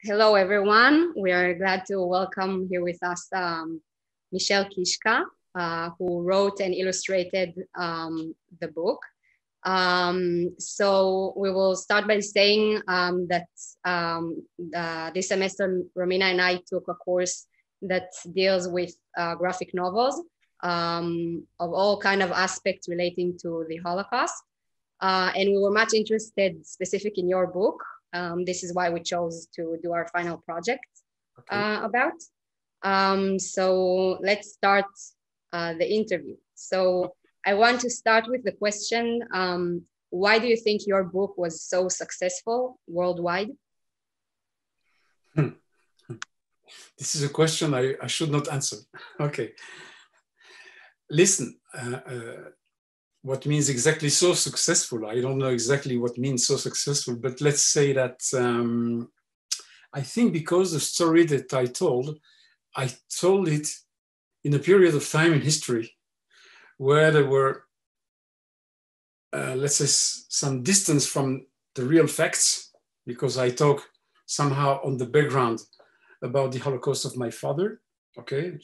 Hello, everyone. We are glad to welcome here with us Michel Kichka, who wrote and illustrated the book. So we will start by saying that this semester, Romina and I took a course that deals with graphic novels of all kind of aspects relating to the Holocaust. And we were much interested specific in your book. This is why we chose to do our final project about. So let's start the interview. So I want to start with the question, why do you think your book was so successful worldwide? This is a question I should not answer. Okay. Listen, what means exactly so successful? I don't know exactly what means so successful, but let's say that I think because the story that I told it in a period of time in history where there were, let's say, some distance from the real facts, because I talk somehow on the background about the Holocaust of my father. Okay,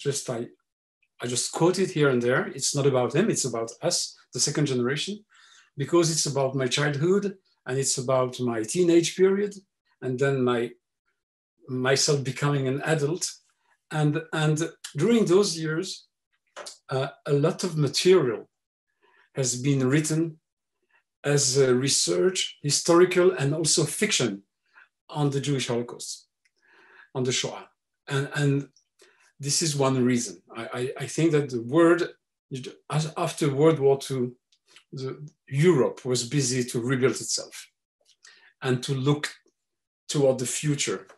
I just quote it here and there. It's not about him, it's about us, the second generation, because it's about my childhood and it's about my teenage period and then myself becoming an adult. And during those years, a lot of material has been written as research, historical, and also fiction on the Jewish Holocaust, on the Shoah. And this is one reason. I think that the world, after World War II, Europe was busy to rebuild itself and to look toward the future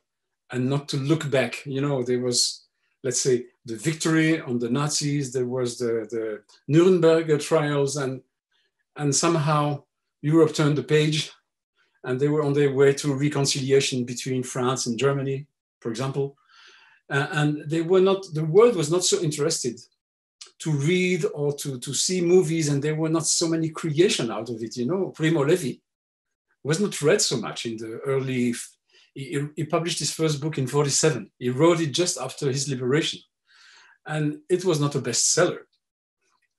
and not to look back. You know, there was, let's say, the victory on the Nazis, there was the Nuremberg trials, and somehow Europe turned the page and they were on their way to reconciliation between France and Germany, for example. And they were not, the world was not so interested to read or to see movies, and there were not so many creation out of it. You know, Primo Levi was not read so much in the early, he published his first book in 1947. He wrote it just after his liberation. And it was not a bestseller.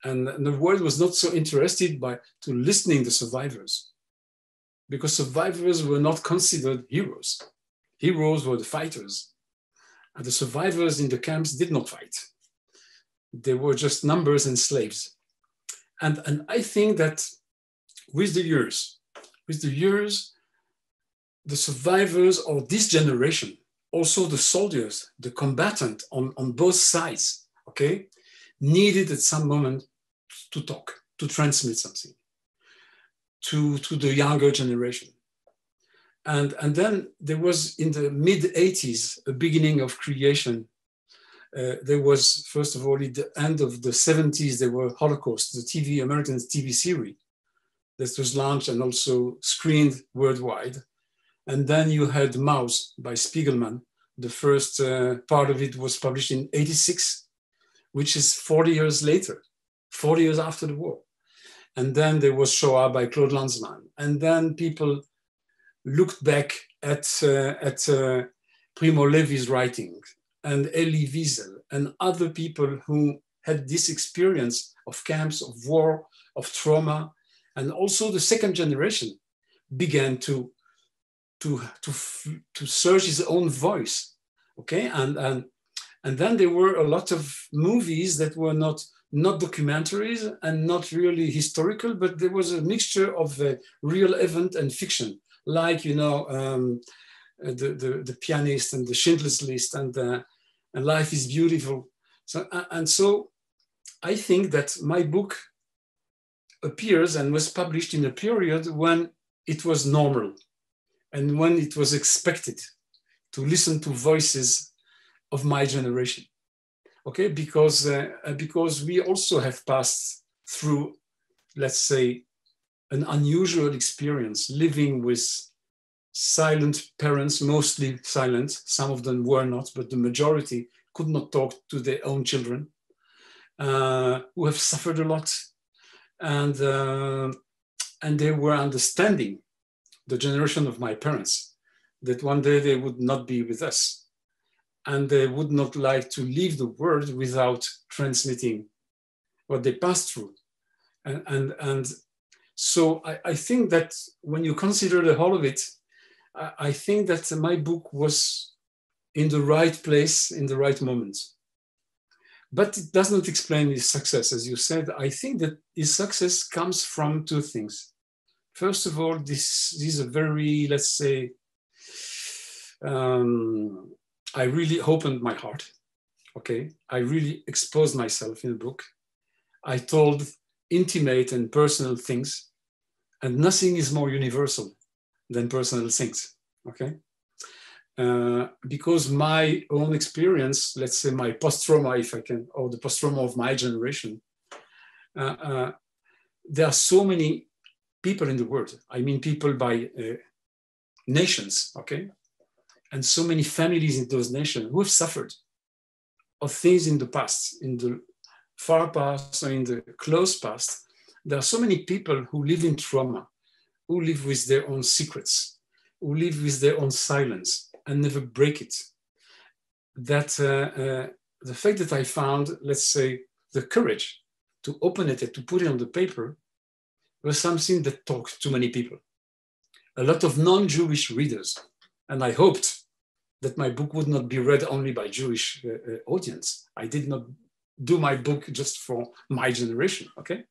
And the world was not so interested to listening to survivors, because survivors were not considered heroes. Heroes were the fighters. And the survivors in the camps did not fight. They were just numbers and slaves. And I think that with the years, the survivors of this generation, also the soldiers, the combatant on both sides, okay, needed at some moment to talk, to transmit something to the younger generation. And then there was, in the mid-80s, a beginning of creation. There was, first of all, at the end of the 70s, there were Holocaust, the American TV series that was launched and also screened worldwide. And then you had Mouse by Spiegelman. The first part of it was published in 1986, which is 40 years later, 40 years after the war. And then there was Shoah by Claude Lanzmann. And then people looked back at Primo Levi's writing and Elie Wiesel and other people who had this experience of camps, of war, of trauma. And also the second generation began to search his own voice, okay? And then there were a lot of movies that were not documentaries and not really historical, but there was a mixture of real event and fiction, like, you know, the Pianist and the Schindler's List and Life is Beautiful. So I think that my book appears and was published in a period when it was normal and when it was expected to listen to voices of my generation, okay? Because we also have passed through, let's say, an unusual experience, living with silent parents, mostly silent. Some of them were not, but the majority could not talk to their own children, who have suffered a lot. And they were understanding, the generation of my parents, that one day they would not be with us. And they would not like to leave the world without transmitting what they passed through. And so I think that when you consider the whole of it, I think that my book was in the right place, in the right moment. But it does not explain his success, as you said. I think that his success comes from two things. First of all, this is a very, let's say, I really opened my heart, okay? I really exposed myself in the book. I told intimate and personal things, and nothing is more universal than personal things, okay? Because my own experience, let's say my post-trauma, if I can, or the post-trauma of my generation, there are so many people in the world. I mean, people by nations, okay? And so many families in those nations who have suffered of things in the past, in the far past or in the close past. There are so many people who live in trauma, who live with their own secrets, who live with their own silence and never break it. That the fact that I found, let's say, the courage to open it and to put it on the paper was something that talked to many people. A lot of non-Jewish readers. And I hoped that my book would not be read only by Jewish audience. I did not do my book just for my generation, okay?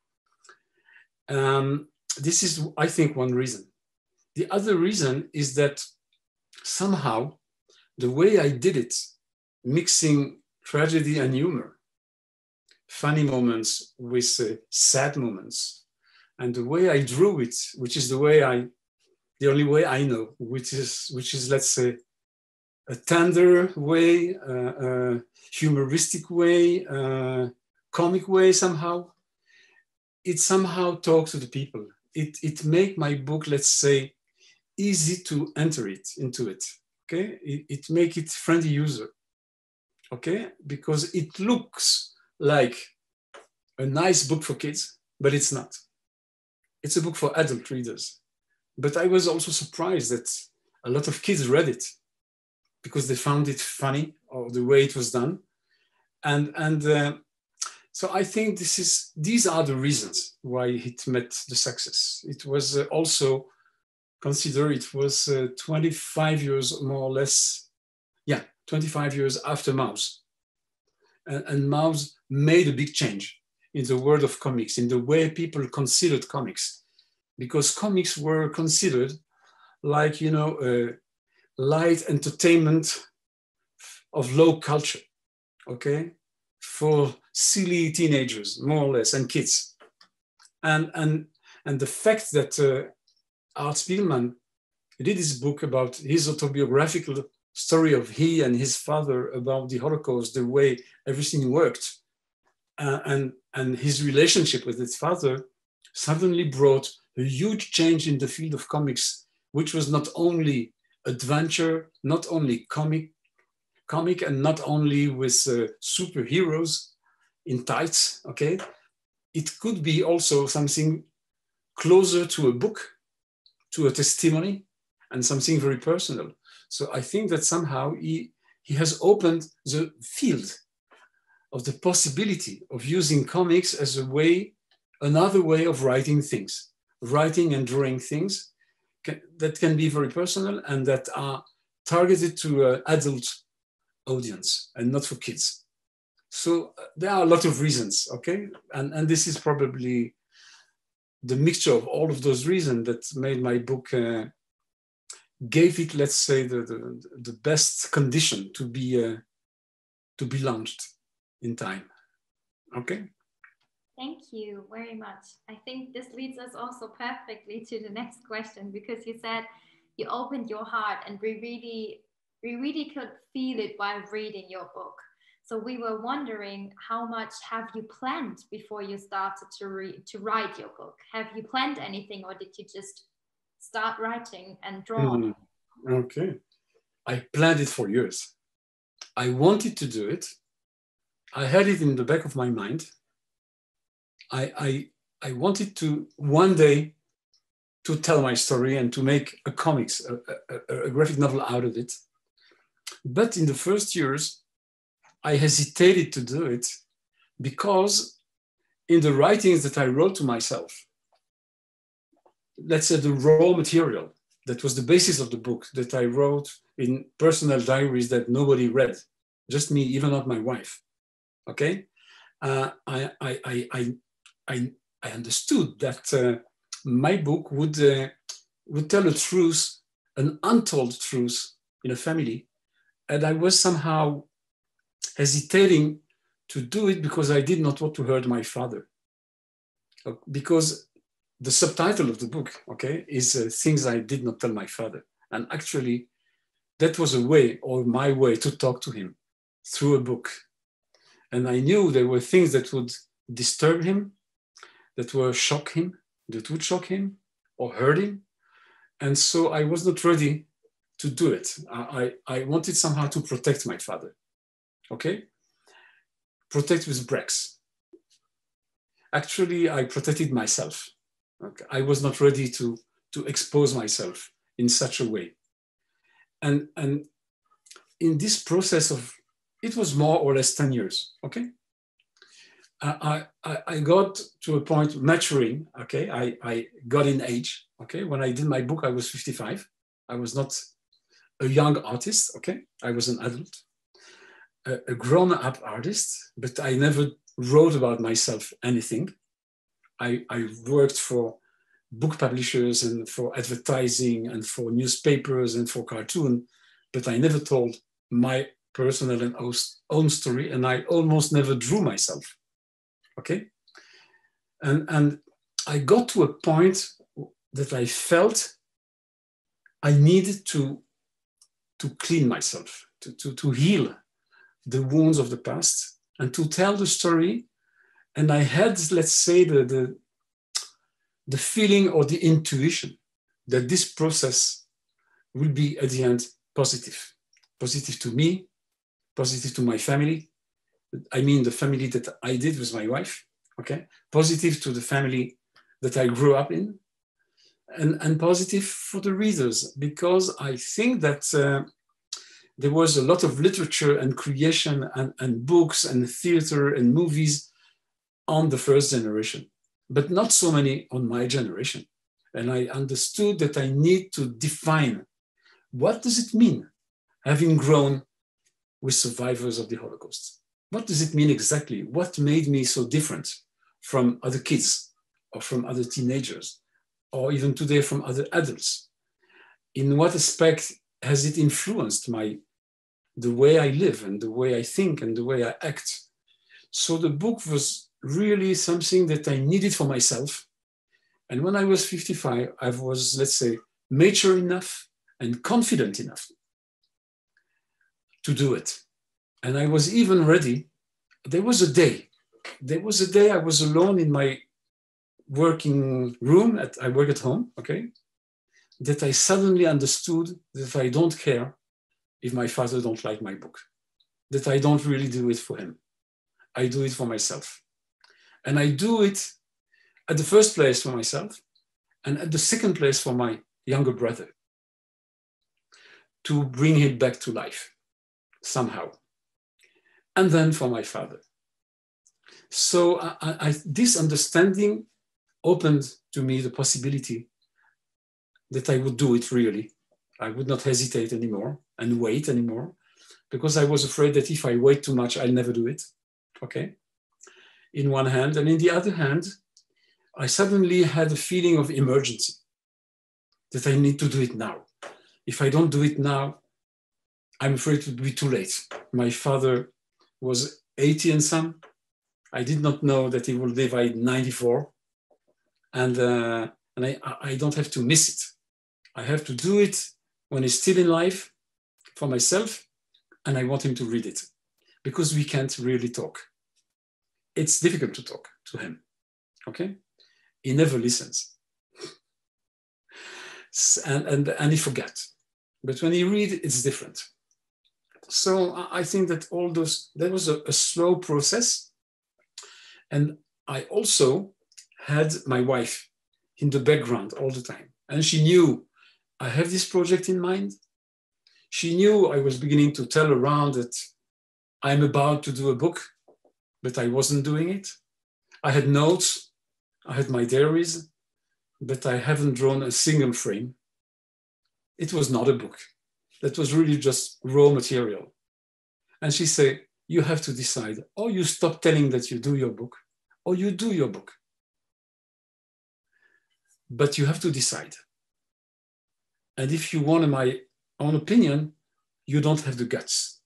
This is, I think, one reason. The other reason is that somehow the way I did it, mixing tragedy and humor, funny moments with sad moments, and the way I drew it, which is the only way I know, which is, let's say, a tender way, humoristic way, comic way somehow. It somehow talks to the people. It make my book, let's say, easy to enter into it. Okay, it make it friendly user. Okay, because it looks like a nice book for kids, but it's not. It's a book for adult readers. But I was also surprised that a lot of kids read it because they found it funny or the way it was done. So I think these are the reasons why it met the success. It was also consider it was 25 years more or less, 25 years after Mouse. And Mouse made a big change in the world of comics, in the way people considered comics, because comics were considered like, light entertainment of low culture, okay? For silly teenagers, more or less, and kids. And the fact that Art Spiegelman did his book about his autobiographical story of he and his father about the Holocaust, the way everything worked, and his relationship with his father suddenly brought a huge change in the field of comics, which was not only adventure, not only comic, and not only with superheroes in tights, okay? It could be also something closer to a book, to a testimony, and something very personal. So I think that somehow he has opened the field of the possibility of using comics as another way of writing things, writing and drawing things that can be very personal and that are targeted to an adult audience and not for kids. So there are a lot of reasons, okay? And this is probably the mixture of all of those reasons that made my book, gave it, let's say, the best condition to be launched in time, okay? Thank you very much. I think this leads us also perfectly to the next question, because you said you opened your heart and we really could feel it while reading your book. So we were wondering, how much have you planned before you started to write your book? Have you planned anything, or did you just start writing and draw? Okay. I planned it for years. I wanted to do it. I had it in the back of my mind. I wanted to one day to tell my story and to make a comics, a graphic novel out of it. But in the first years, I hesitated to do it because in the writings that I wrote to myself, let's say the raw material that was the basis of the book that I wrote in personal diaries that nobody read, just me, even not my wife. Okay, I understood that my book would tell a truth, an untold truth in a family, and I was somehow hesitating to do it because I did not want to hurt my father. Because the subtitle of the book, okay, is things I did not tell my father, and actually, that was a way, or my way, to talk to him through a book. And I knew there were things that would disturb him, that would shock him, or hurt him. And so I was not ready to do it. I wanted somehow to protect my father, okay? Protect with breaks. Actually, I protected myself. Okay? I was not ready to expose myself in such a way. And in this process of, it was more or less 10 years, okay? I got to a point maturing, okay? I got in age, okay? When I did my book, I was 55. I was not a young artist, okay? I was an adult, a grown-up artist, but I never wrote about myself anything. I worked for book publishers and for advertising and for newspapers and for cartoon, but I never told my personal and own story, and I almost never drew myself, okay? And I got to a point that I felt I needed to clean myself, to heal the wounds of the past and to tell the story. And I had, let's say, the feeling or the intuition that this process will be at the end positive. Positive to me, positive to my family. I mean, the family that I did with my wife, okay? Positive to the family that I grew up in, and positive for the readers, because I think that there was a lot of literature and creation and books and theater and movies on the first generation, but not so many on my generation. And I understood that I need to define, what does it mean having grown with survivors of the Holocaust? What does it mean exactly? What made me so different from other kids or from other teenagers, or even today from other adults? In what aspect has it influenced the way I live and the way I think and the way I act? So the book was really something that I needed for myself. And when I was 55, I was, let's say, mature enough and confident enough to do it. And I was even ready. There was a day I was alone in my working room, I work at home, okay? That I suddenly understood that I don't care if my father don't like my book, that I don't really do it for him. I do it for myself. And I do it at the first place for myself, and at the second place for my younger brother, to bring him back to life somehow. And then for my father. So this understanding opened to me the possibility that I would do it really. I would not hesitate anymore and wait anymore, because I was afraid that if I wait too much, I'll never do it, okay? In one hand, and in the other hand, I suddenly had a feeling of emergency, that I need to do it now. If I don't do it now, I'm afraid it would be too late. My father was 80 and some. I did not know that he will live at 94. And I don't have to miss it. I have to do it when he's still in life for myself, and I want him to read it, because we can't really talk. It's difficult to talk to him, okay? He never listens. And he forgets. But when he reads, it's different. So I think that that was a slow process. And I also had my wife in the background all the time. And she knew I have this project in mind. She knew I was beginning to tell around that I'm about to do a book, but I wasn't doing it. I had notes, I had my diaries, but I haven't drawn a single frame. It was not a book. That was really just raw material. And she said, you have to decide, or you stop telling that you do your book, or you do your book. But you have to decide. And if you want my own opinion, you don't have the guts.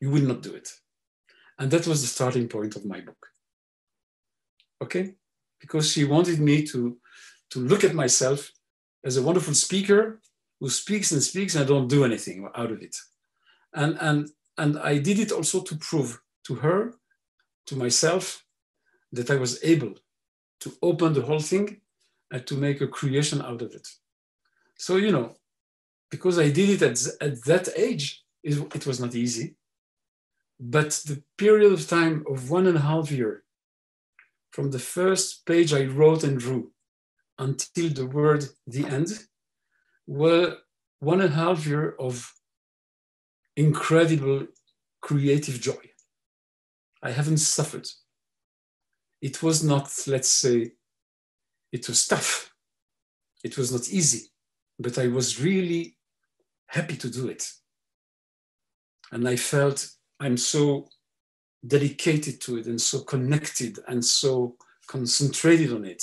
You will not do it. And that was the starting point of my book. Okay? Because she wanted me to look at myself as a wonderful speaker who speaks and speaks and I don't do anything out of it. And I did it also to prove to her, to myself, that I was able to open the whole thing and to make a creation out of it. So, you know, because I did it at that age, it was not easy. But the period of time of 1.5 years, from the first page I wrote and drew until the word the end, were 1.5 years of incredible creative joy. I haven't suffered. It was not, let's say, it was tough. It was not easy, but I was really happy to do it. And I felt I'm so dedicated to it and so connected and so concentrated on it.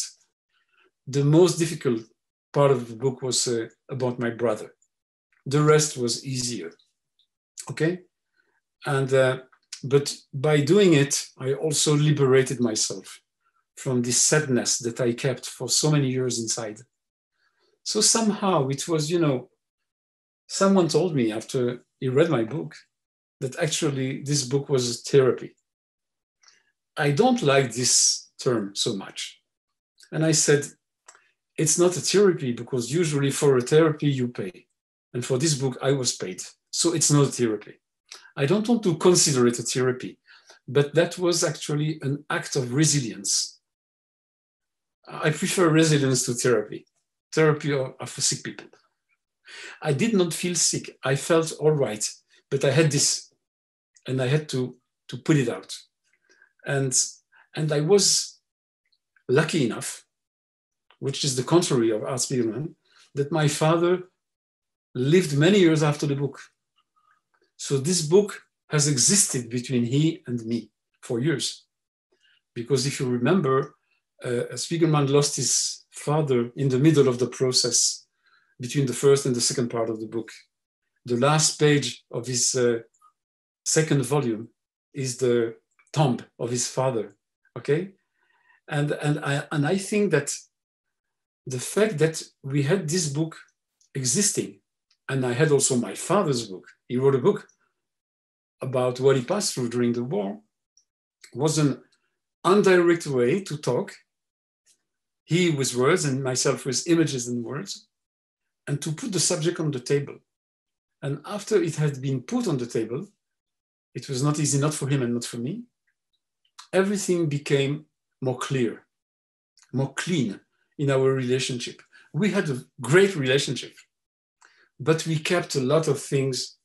The most difficult part of the book was about my brother. The rest was easier, okay? And but by doing it, I also liberated myself from this sadness that I kept for so many years inside. So somehow it was, you know, someone told me after he read my book that actually this book was therapy. I don't like this term so much. And I said, it's not a therapy because usually for a therapy you pay. And for this book, I was paid. So it's not a therapy. I don't want to consider it a therapy, but that was actually an act of resilience. I prefer resilience to therapy. Therapy are for sick people. I did not feel sick. I felt all right, but I had this and I had to put it out. And I was lucky enough, which is the contrary of Art Spiegelman, that my father lived many years after the book. So this book has existed between he and me for years. Because if you remember, Spiegelman lost his father in the middle of the process between the first and the second part of the book. The last page of his second volume is the tomb of his father, okay? And I think that the fact that we had this book existing, and I had also my father's book, he wrote a book about what he passed through during the war, was an indirect way to talk, he with words and myself with images and words, and to put the subject on the table. And after it had been put on the table, it was not easy, not for him and not for me, everything became more clear, more clean in our relationship. We had a great relationship, but we kept a lot of things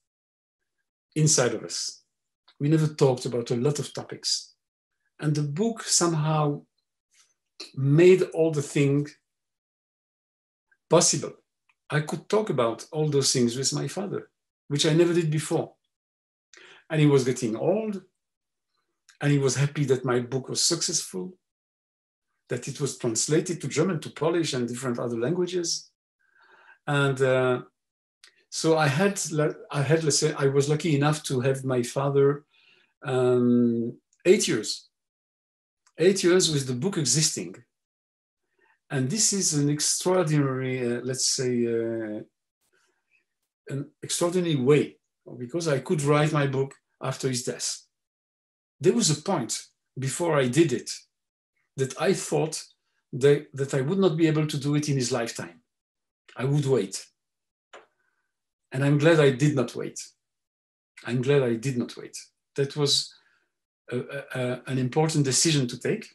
inside of us. We never talked about a lot of topics. And the book somehow made all the things possible. I could talk about all those things with my father, which I never did before. And he was getting old, and he was happy that my book was successful, that it was translated to German, to Polish, and different other languages. And so I let's say, I was lucky enough to have my father 8 years. 8 years with the book existing. And this is an extraordinary, let's say, an extraordinary way, because I could write my book after his death. There was a point before I did it that I thought that I would not be able to do it in his lifetime. I would wait. And I'm glad I did not wait. I'm glad I did not wait. That was an important decision to take.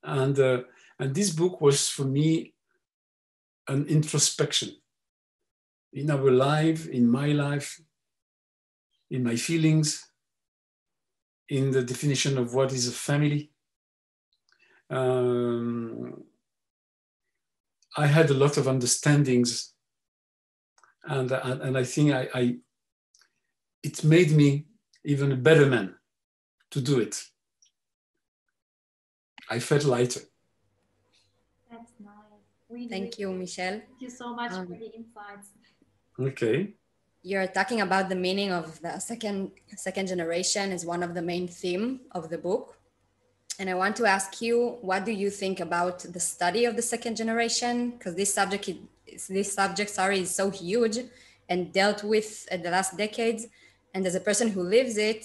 And And this book was for me an introspection in our life, in my life, in my feelings, in the definition of what is a family. I had a lot of understandings, and I think it made me even a better man to do it. I felt lighter. That's nice. Really, Thank you, Michel. Thank you so much for the insights. Okay. You're talking about the meaning of the second generation as one of the main theme of the book. And I want to ask you, what do you think about the study of the second generation? Because this subject is so huge and dealt with in the last decades. And as a person who lives it,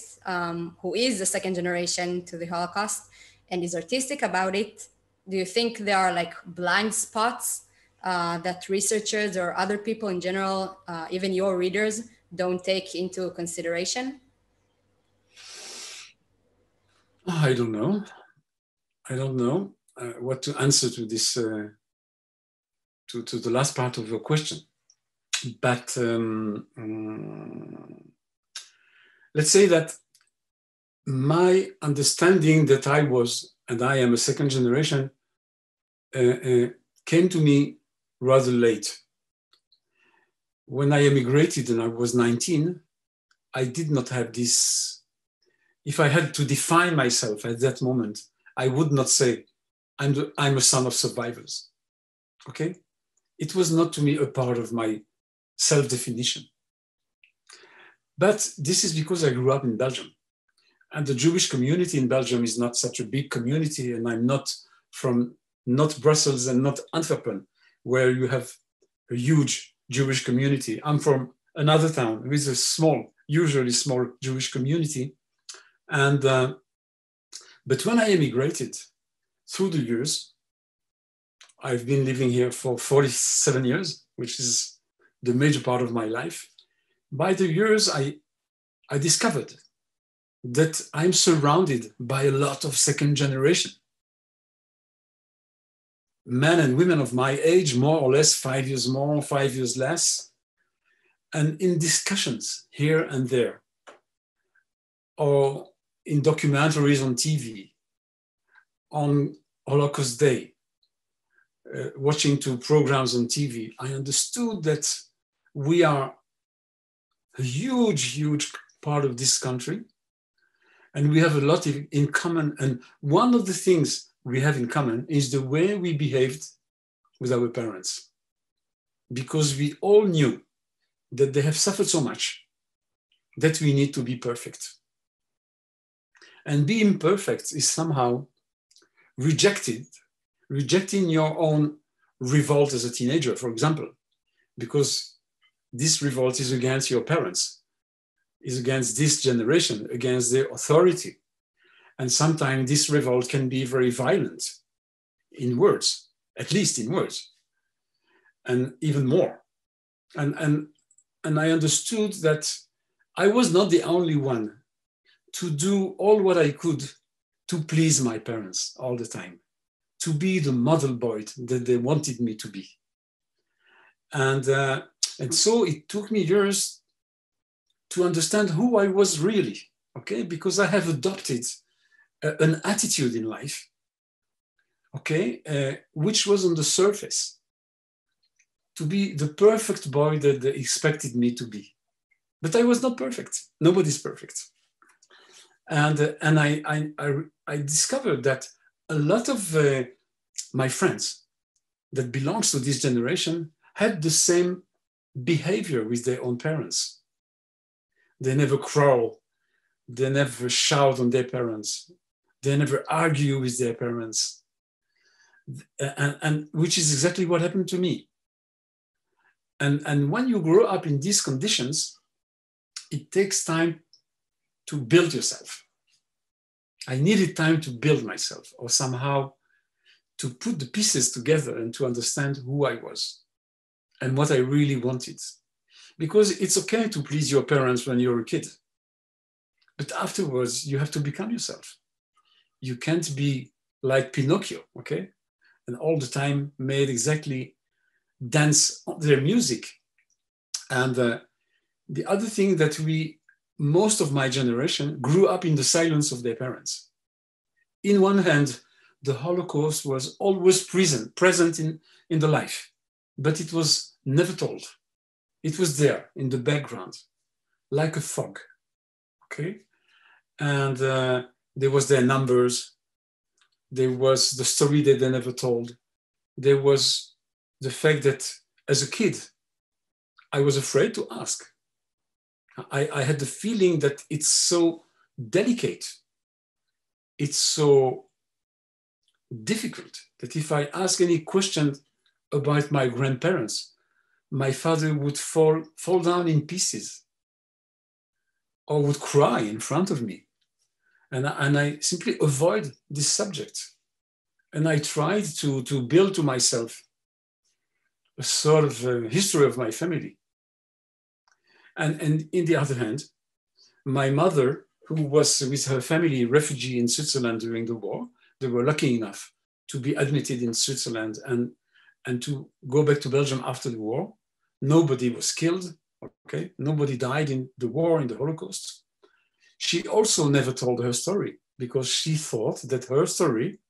who is the second generation to the Holocaust and is artistic about it, do you think there are like blind spots that researchers or other people in general, even your readers, don't take into consideration? I don't know. I don't know what to answer to this, to the last part of your question. But let's say that my understanding that I was, and I am a second generation, came to me rather late. When I emigrated and I was 19, I did not have this. If I had to define myself at that moment, I would not say I'm a son of survivors. Okay? It was not to me a part of my self-definition. But this is because I grew up in Belgium. And the Jewish community in Belgium is not such a big community, and I'm not from not Brussels and not Antwerpen, where you have a huge Jewish community. I'm from another town with a usually small Jewish community. And but when I emigrated through the years, I've been living here for 47 years, which is the major part of my life. By the years, I discovered that I'm surrounded by a lot of second generation. Men and women of my age, more or less, 5 years more, 5 years less. And in discussions here and there, or in documentaries on TV, on Holocaust Day, watching 2 programs on TV, I understood that we are a huge, huge part of this country, and we have a lot in common. And one of the things we have in common is the way we behaved with our parents, because we all knew that they have suffered so much that we need to be perfect. And being perfect is somehow rejecting your own revolt as a teenager, for example, because this revolt is against your parents, is against this generation, against their authority. And sometimes this revolt can be very violent in words, at least in words, and even more. And I understood that I was not the only one to do all what I could to please my parents all the time, to be the model boy that they wanted me to be. And so it took me years to understand who I was really, okay? Because I have adopted an attitude in life, okay, which was on the surface, to be the perfect boy that they expected me to be. But I was not perfect. Nobody's perfect. And I discovered that a lot of my friends that belongs to this generation had the same behavior with their own parents. They never quarrel. They never shout on their parents. They never argue with their parents. And which is exactly what happened to me. And when you grow up in these conditions, it takes time to build yourself. I needed time to build myself, or somehow to put the pieces together and to understand who I was and what I really wanted. Because it's okay to please your parents when you're a kid, but afterwards you have to become yourself. You can't be like Pinocchio, okay? and all the time made exactly dance their music. And the other thing that most of my generation grew up in the silence of their parents. In one hand, the Holocaust was always present in the life, but it was never told. It was there in the background, like a fog, okay? And there was their numbers, there was the story that they never told, there was the fact that as a kid, I was afraid to ask. I had the feeling that it's so delicate, it's so difficult that if I ask any question about my grandparents, my father would fall down in pieces or would cry in front of me. And I simply avoid this subject. And I tried to build to myself a sort of history of my family. And in the other hand, my mother, who was with her family refugee in Switzerland during the war, they were lucky enough to be admitted in Switzerland and to go back to Belgium after the war. Nobody was killed, okay? Nobody died in the war, in the Holocaust. She also never told her story because she thought that her story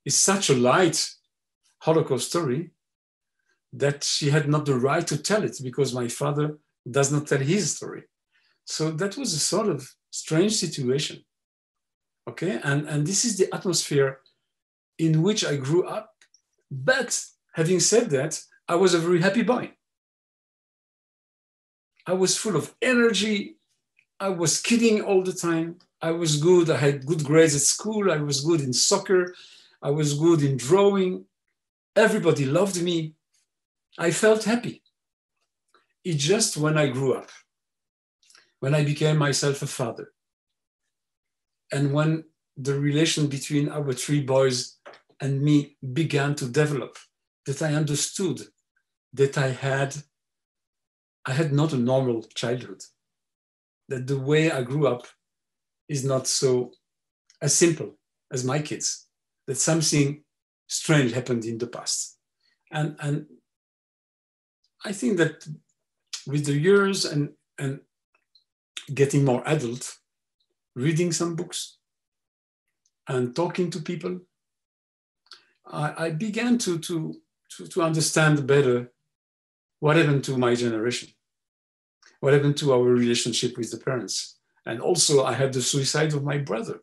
is such a light Holocaust story that she had not the right to tell it because my father does not tell his story. So that was a sort of strange situation, okay? And this is the atmosphere in which I grew up. But having said that, I was a very happy boy. I was full of energy. I was kidding all the time. I was good. I had good grades at school. I was good in soccer. I was good in drawing. Everybody loved me. I felt happy. It's just when I grew up, when I became myself a father, and when the relation between our three boys and me began to develop, that I understood that I had not a normal childhood, that the way I grew up is not so as simple as my kids, that something strange happened in the past. And I think that with the years and getting more adult, reading some books and talking to people, I began to understand better what happened to my generation, what happened to our relationship with the parents. And also I had the suicide of my brother.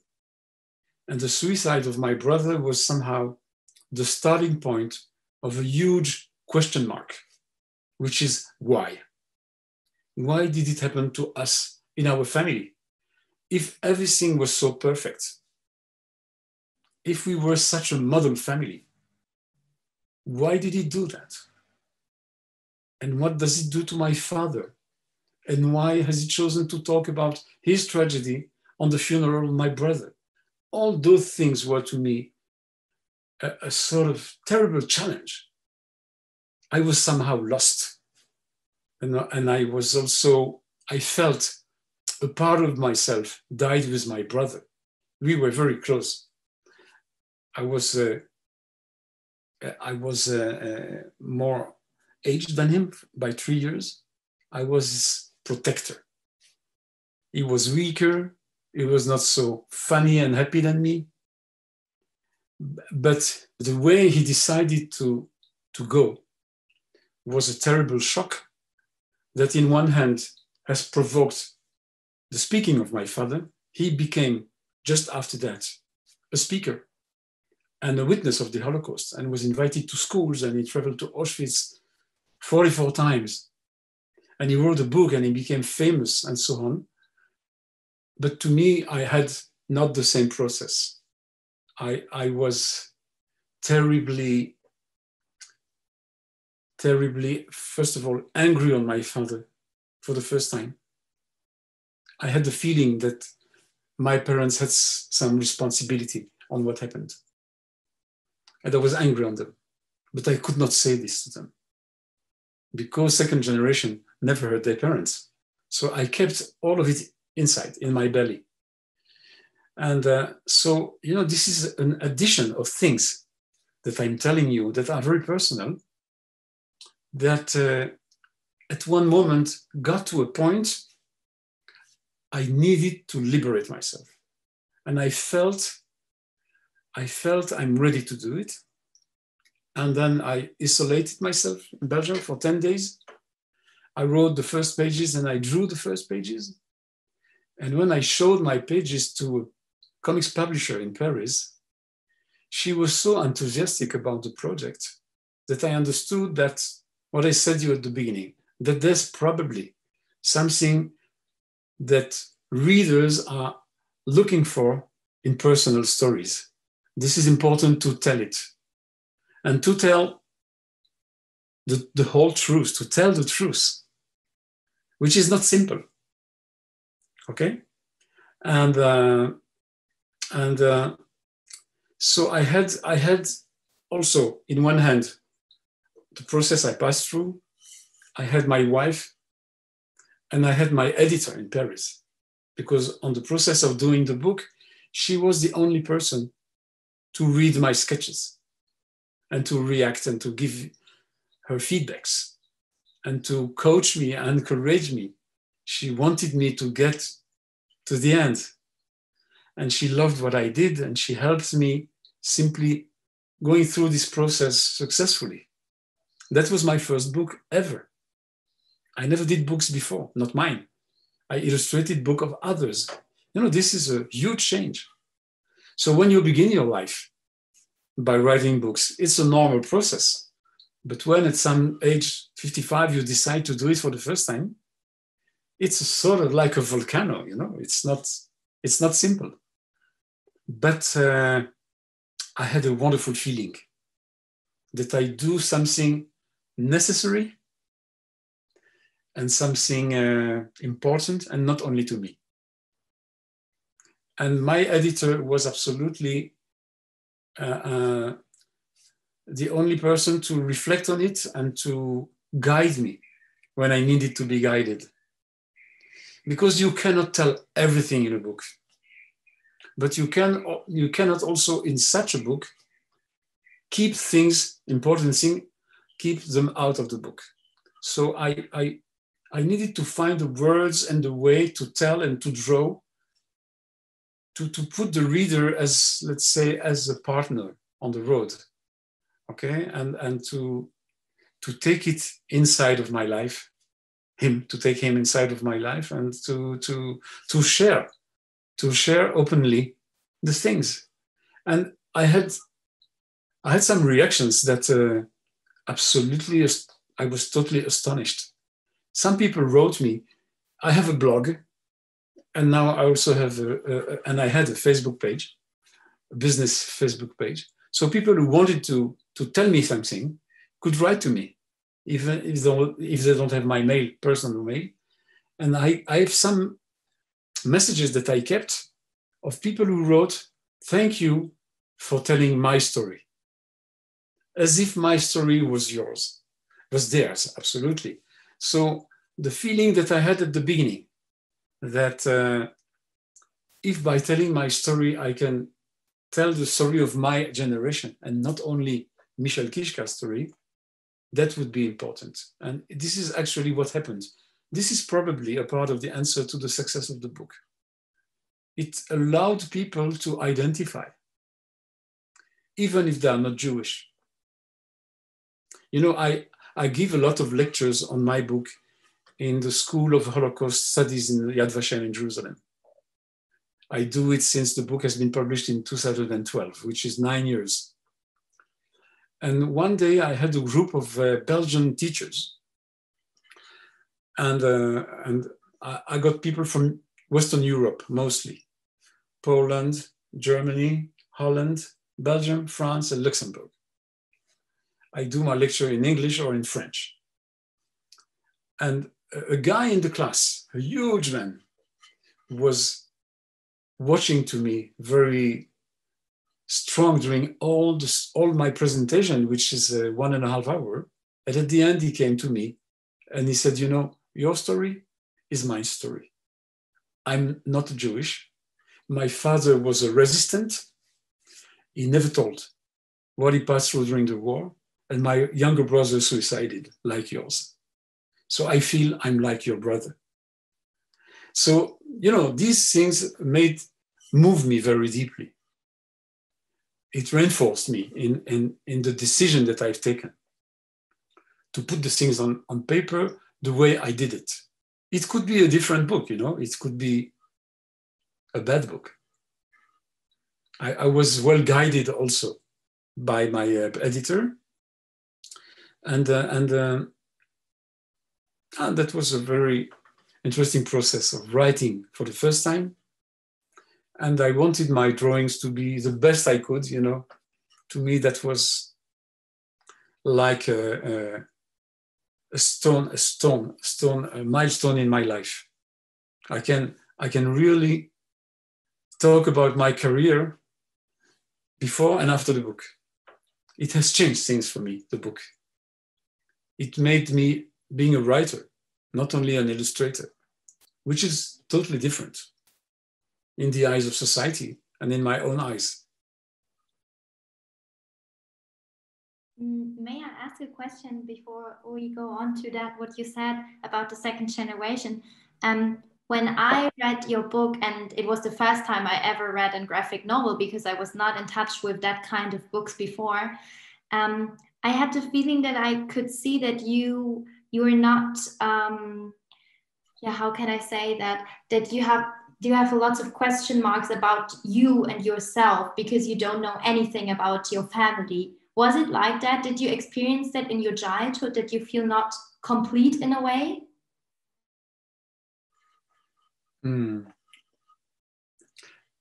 And the suicide of my brother was somehow the starting point of a huge question mark, which is why? Why did it happen to us in our family? If everything was so perfect, if we were such a model family, why did he do that? And what does it do to my father? And why has he chosen to talk about his tragedy on the funeral of my brother? All those things were to me a sort of terrible challenge. I was somehow lost. And I was also, I felt a part of myself died with my brother. We were very close. I was more aged than him by 3 years. I was his protector. He was weaker. He was not so funny and happy than me. But the way he decided to go was a terrible shock that in one hand has provoked the speaking of my father. He became, just after that, a speaker and a witness of the Holocaust and was invited to schools, and he traveled to Auschwitz 44 times. And he wrote a book and he became famous and so on. But to me, I had not the same process. I was terribly, first of all, angry on my father for the first time. I had the feeling that my parents had some responsibility on what happened. And I was angry on them, but I could not say this to them because second generation never heard their parents. So I kept all of it inside, in my belly. And so, this is an addition of things that I'm telling you that are very personal, that at one moment got to a point I needed to liberate myself. And I felt I'm ready to do it. And then I isolated myself in Belgium for 10 days. I wrote the first pages and I drew the first pages. And when I showed my pages to a comics publisher in Paris, she was so enthusiastic about the project that I understood that what I said to you at the beginning, that there's probably something that readers are looking for in personal stories. This is important to tell it. And to tell the whole truth, to tell the truth, which is not simple. Okay? And so I had also, in one hand, the process I passed through. I had my wife and I had my editor in Paris, because on the process of doing the book, she was the only person to read my sketches and to react and to give her feedbacks and to coach me and encourage me. She wanted me to get to the end. And she loved what I did, and she helped me simply going through this process successfully. That was my first book ever. I never did books before, not mine. I illustrated book of others. You know, this is a huge change. So when you begin your life by writing books, it's a normal process. But when at some age, 55, you decide to do it for the first time, it's sort of like a volcano, you know, it's not simple. But I had a wonderful feeling that I do something necessary and something important, and not only to me. And my editor was absolutely the only person to reflect on it and to guide me when I needed to be guided. Because you cannot tell everything in a book. But you cannot also, in such a book, keep things, important things, keep them out of the book. So I needed to find the words and the way to tell and to draw, to put the reader as, let's say, as a partner on the road, okay? And to take it inside of my life, to take him inside of my life, and to share openly the things. And I had some reactions that absolutely, I was totally astonished. Some people wrote me, I have a blog, and now I also have and I had a Facebook page, a business Facebook page. So people who wanted to tell me something could write to me, even if they don't have my mail, personal mail. And I have some messages that I kept of people who wrote, thank you for telling my story. As if my story was yours, was theirs, absolutely. So the feeling that I had at the beginning, that if by telling my story, I can tell the story of my generation and not only Michel Kichka's story, that would be important. And this is actually what happened. This is probably a part of the answer to the success of the book. It allowed people to identify, even if they are not Jewish. You know, I give a lot of lectures on my book in the School of Holocaust Studies in Yad Vashem in Jerusalem. I do it since the book has been published in 2012, which is 9 years. And one day I had a group of Belgian teachers. And I got people from Western Europe, mostly. Poland, Germany, Holland, Belgium, France, and Luxembourg. I do my lecture in English or in French. And a guy in the class, a huge man, was watching to me very strong during all my presentation, which is 1.5 hours. And at the end, he came to me and he said, you know, your story is my story. I'm not Jewish. My father was a resistant. He never told what he passed through during the war, and my younger brother suicided, like yours. So I feel I'm like your brother. So, you know, these things move me very deeply. It reinforced me in the decision that I've taken to put the things on paper the way I did it. It could be a different book, you know, it could be a bad book. I was well guided also by my editor. And that was a very interesting process of writing for the first time. And I wanted my drawings to be the best I could, you know. To me, that was like a milestone in my life. I can really talk about my career before and after the book. It has changed things for me, the book. It made me being a writer, not only an illustrator, which is totally different in the eyes of society and in my own eyes. May I ask a question before we go on to that, what you said about the second generation? When I read your book, and it was the first time I ever read a graphic novel because I was not in touch with that kind of books before, I had the feeling that I could see that you were not, how can I say that you have lots of question marks about you and yourself because you don't know anything about your family. Was it like that? Did you experience that in your childhood, that you feel not complete in a way?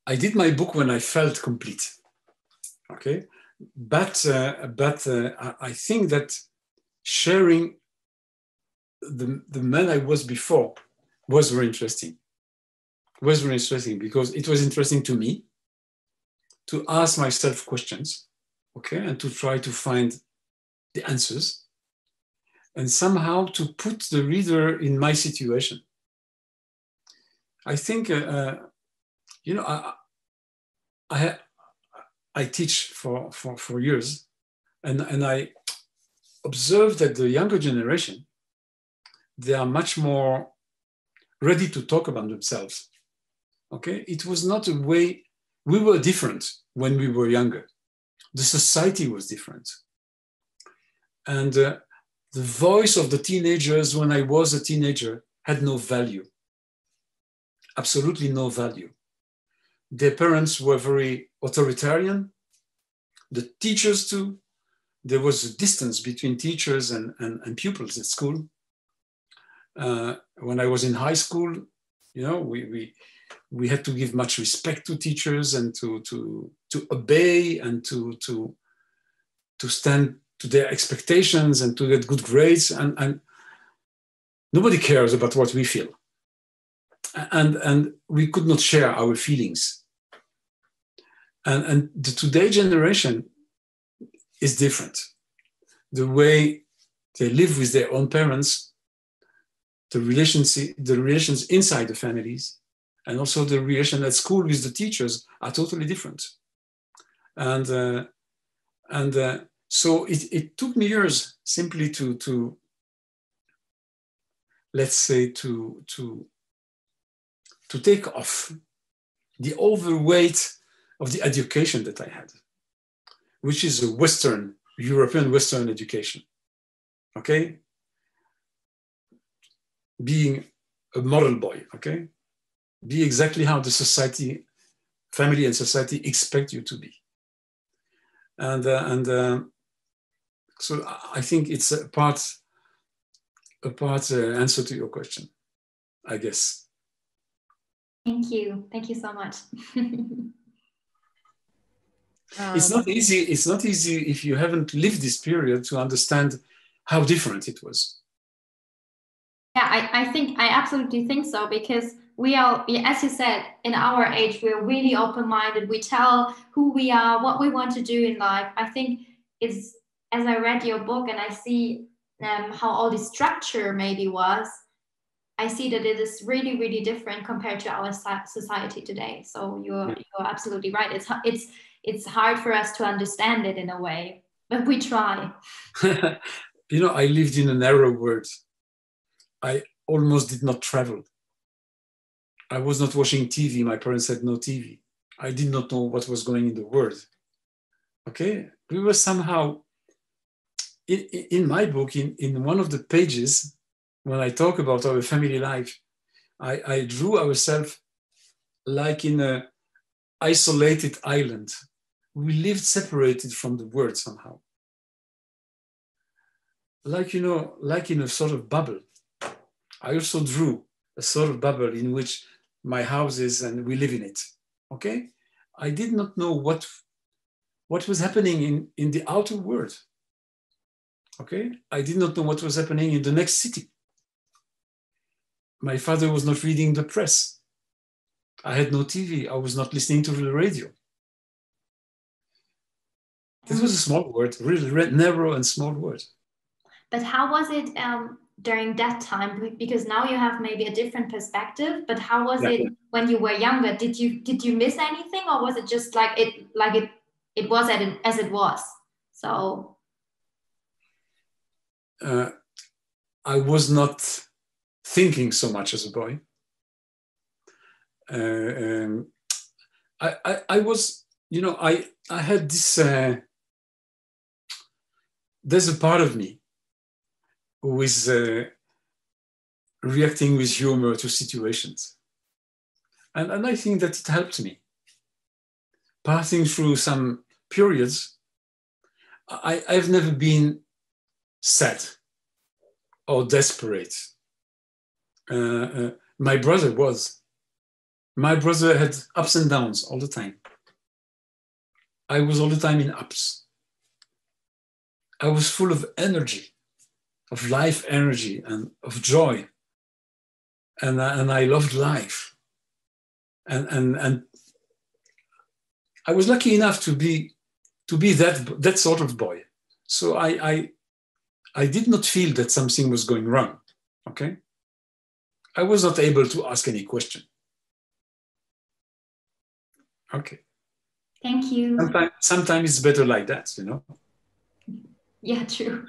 I did my book when I felt complete. Okay, but I think that sharing the man I was before was very interesting. Was very interesting because it was interesting to me to ask myself questions, okay, and to try to find the answers, and somehow to put the reader in my situation. I think, you know, I teach for years, and I observed that the younger generation, they are much more ready to talk about themselves. Okay, it was not a way, we were different when we were younger. The society was different. And the voice of the teenagers when I was a teenager had no value. Absolutely no value. Their parents were very authoritarian. The teachers too. There was a distance between teachers and pupils at school. When I was in high school, you know, we had to give much respect to teachers and to obey and to stand to their expectations and to get good grades, and nobody cares about what we feel. And we could not share our feelings. And the today generation is different. The way they live with their own parents, the relations inside the families, and also the relation at school with the teachers are totally different. And so it took me years simply to let's say, to take off the overweight of the education that I had, which is a Western, European Western education, okay? Being a model boy, okay? Be exactly how the society, family and society expect you to be. And so I think it's a part answer to your question, I guess. Thank you so much. It's not easy. It's not easy if you haven't lived this period to understand how different it was. Yeah, I absolutely think so, because we are, as you said, in our age, we're really open-minded. We tell who we are, what we want to do in life. I think it's, as I read your book and I see how all the structure maybe was, I see that it is really, really different compared to our society today. So you're absolutely right. it's hard for us to understand it in a way, but we try. You know, I lived in a narrow world. I almost did not travel. I was not watching TV. My parents had no TV. I did not know what was going in the world. Okay, we were somehow, in my book, in one of the pages, when I talk about our family life, I drew ourselves like in an isolated island. We lived separated from the world somehow. Like, you know, like in a sort of bubble. I also drew a sort of bubble in which my house is and we live in it, okay? I did not know what was happening in the outer world, okay? I did not know what was happening in the next city. My father was not reading the press. I had no TV. I was not listening to the radio. This was a small word, really narrow and small word. But how was it during that time? Because now you have maybe a different perspective. But how was it when you were younger? Did you miss anything, or was it just like it was as it was? So I was not thinking so much as a boy. I was, you know, I had this. There's a part of me who is reacting with humor to situations. And I think that it helped me. Passing through some periods, I've never been sad or desperate. My brother was. My brother had ups and downs all the time. I was all the time in ups. I was full of energy, of life energy and of joy. And I loved life. And I was lucky enough to be that sort of boy. So I did not feel that something was going wrong, okay? I was not able to ask any question. Okay. Thank you. Sometimes it's better like that, you know? Yeah, true.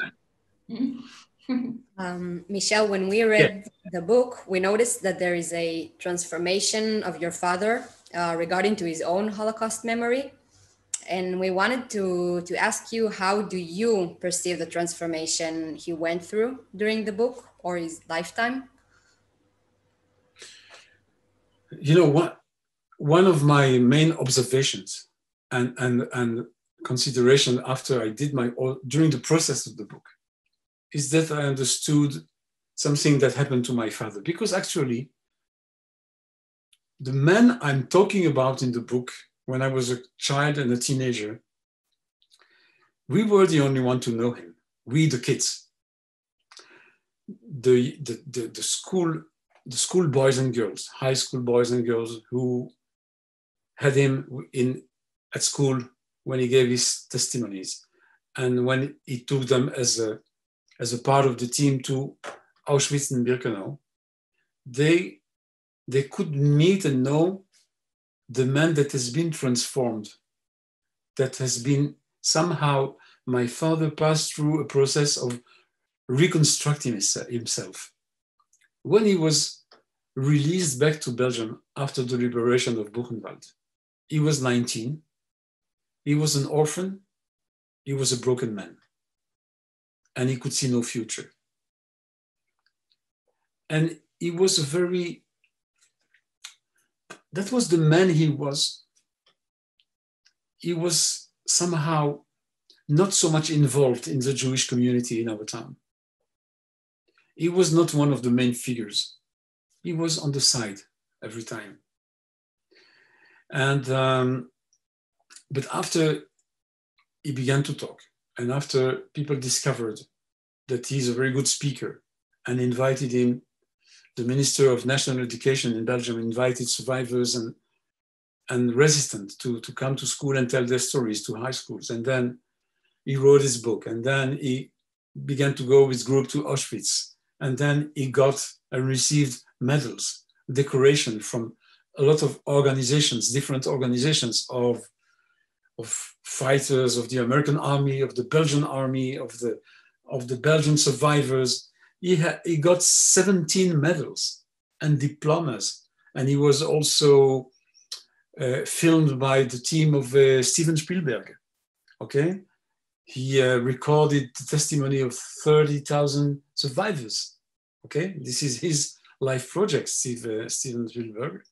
Michel, when we read the book, we noticed that there is a transformation of your father regarding to his own Holocaust memory. And we wanted to ask you, how do you perceive the transformation he went through during the book or his lifetime? You know what? One of my main observations and consideration after I did during the process of the book is that I understood something that happened to my father. Because actually, the man I'm talking about in the book, when I was a child and a teenager, we were the only one to know him. We, the kids. The school boys and girls, high school boys and girls who had him at school when he gave his testimonies, and when he took them as a part of the team to Auschwitz and Birkenau, they could meet and know the man that has been transformed, that has been somehow, my father passed through a process of reconstructing himself. When he was released back to Belgium after the liberation of Buchenwald, he was 19. He was an orphan. He was a broken man. And he could see no future. And he was that was the man he was. He was somehow not so much involved in the Jewish community in our town. He was not one of the main figures. He was on the side every time. And, but after he began to talk, and after people discovered that he's a very good speaker and invited him, the Minister of National Education in Belgium invited survivors and resistance to come to school and tell their stories to high schools. And then he wrote his book, and then he began to go with group to Auschwitz. And then he got and received medals, decoration from a lot of organizations, different organizations of of fighters of the American army, of the Belgian army, of the Belgian survivors. He got 17 medals and diplomas. And he was also filmed by the team of Steven Spielberg, okay? He recorded the testimony of 30,000 survivors, okay? This is his life project, Steven Spielberg.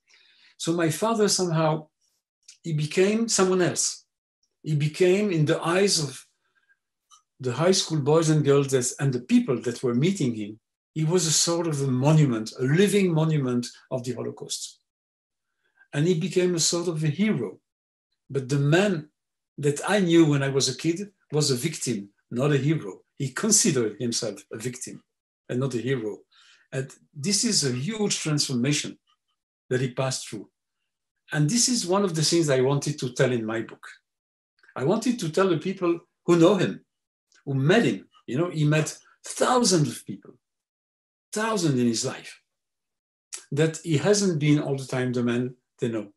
So my father somehow, he became someone else. He became, in the eyes of the high school boys and girls and the people that were meeting him, he was a sort of a monument, a living monument of the Holocaust. And he became a sort of a hero. But the man that I knew when I was a kid was a victim, not a hero. He considered himself a victim and not a hero. And this is a huge transformation that he passed through. And this is one of the things I wanted to tell in my book. I wanted to tell the people who know him, who met him. You know, he met thousands of people, thousands in his life, that he hasn't been all the time the man they know.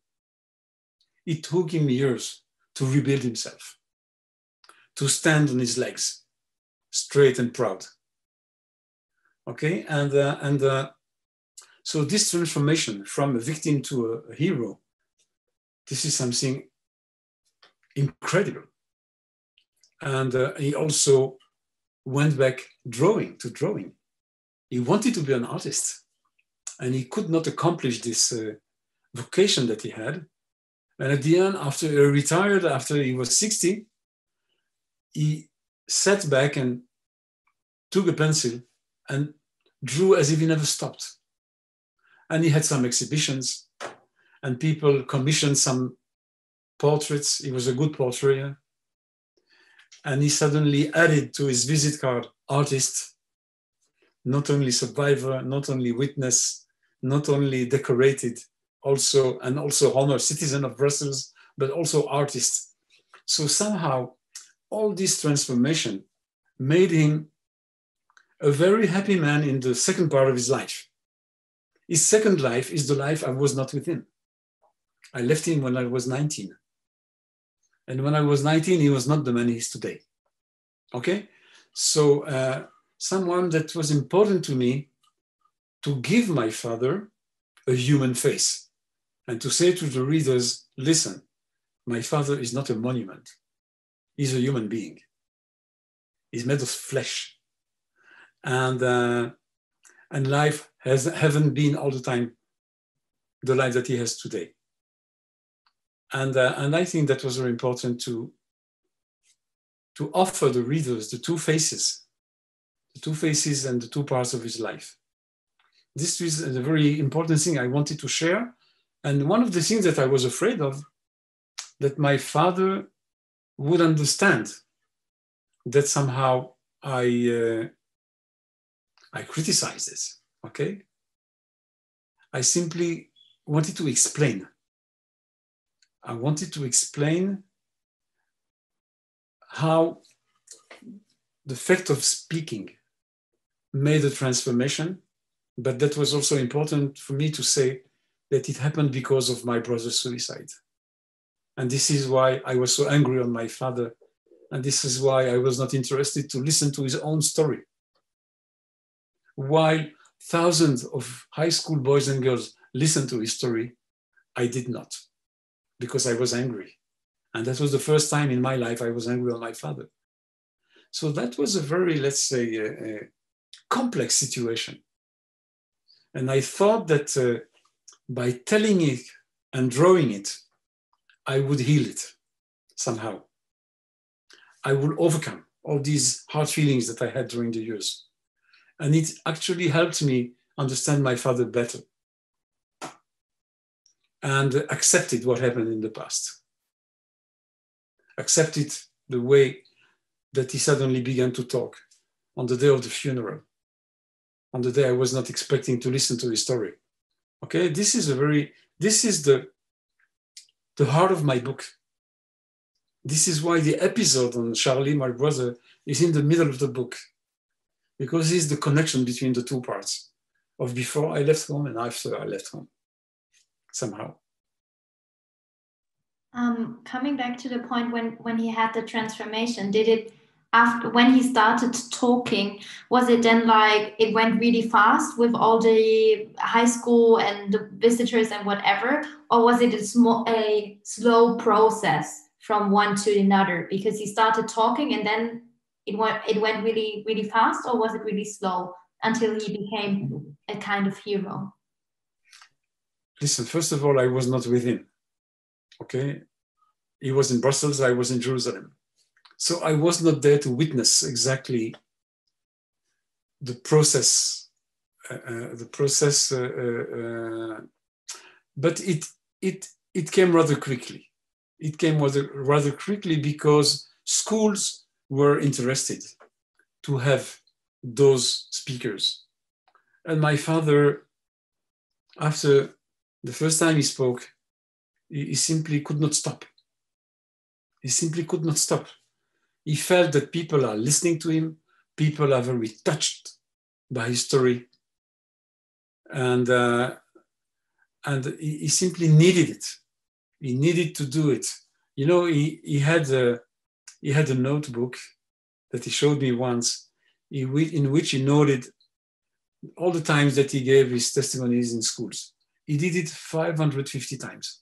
It took him years to rebuild himself, to stand on his legs, straight and proud. Okay, so this transformation from a victim to a hero, this is something incredible. And he also went back drawing. He wanted to be an artist, and he could not accomplish this vocation that he had. And at the end, after he retired, after he was 60, he sat back and took a pencil and drew as if he never stopped. And he had some exhibitions, and people commissioned some portraits. He was a good portraiture. And he suddenly added to his visit card, artist, not only survivor, not only witness, not only decorated, also honored citizen of Brussels, but also artist. So somehow all this transformation made him a very happy man in the second part of his life. His second life is the life I was not with him. I left him when I was 19. And when I was 19, he was not the man he is today. Okay? So someone that was important to me to give my father a human face and to say to the readers, listen, my father is not a monument. He's a human being. He's made of flesh. And life haven't been all the time the life that he has today. And I think that was very important to offer the readers the two faces and the two parts of his life. This is a very important thing I wanted to share. And one of the things that I was afraid of, that my father would understand that somehow I criticize this, okay? I simply wanted to explain. I wanted to explain how the fact of speaking made a transformation, but that was also important for me to say that it happened because of my brother's suicide. And this is why I was so angry on my father. And this is why I was not interested to listen to his own story. While thousands of high school boys and girls listened to his story, I did not, because I was angry. And that was the first time in my life I was angry on my father. So that was a very, let's say, a complex situation. And I thought that by telling it and drawing it, I would heal it somehow. I would overcome all these hard feelings that I had during the years. And it actually helped me understand my father better and accepted what happened in the past. Accepted the way that he suddenly began to talk on the day of the funeral, on the day I was not expecting to listen to his story. Okay, this is the heart of my book. This is why the episode on Charlie, my brother, is in the middle of the book, because it's the connection between the two parts of before I left home and after I left home, somehow. Coming back to the point when he had the transformation, did it, after when he started talking, was it then like it went really fast with all the high school and the visitors and whatever, or was it a slow process from one to another, because he started talking and then it went really, really fast, or was it really slow until he became a kind of hero? Listen, first of all, I was not with him. Okay, he was in Brussels, I was in Jerusalem. So I was not there to witness exactly the process, but it came rather quickly. It came rather quickly because schools were interested to have those speakers. And my father, after the first time he spoke, he simply could not stop. He simply could not stop. He felt that people are listening to him, people are very touched by his story, and he simply needed it. He needed to do it. You know, he had a notebook that he showed me once, in which he noted all the times that he gave his testimonies in schools. He did it 550 times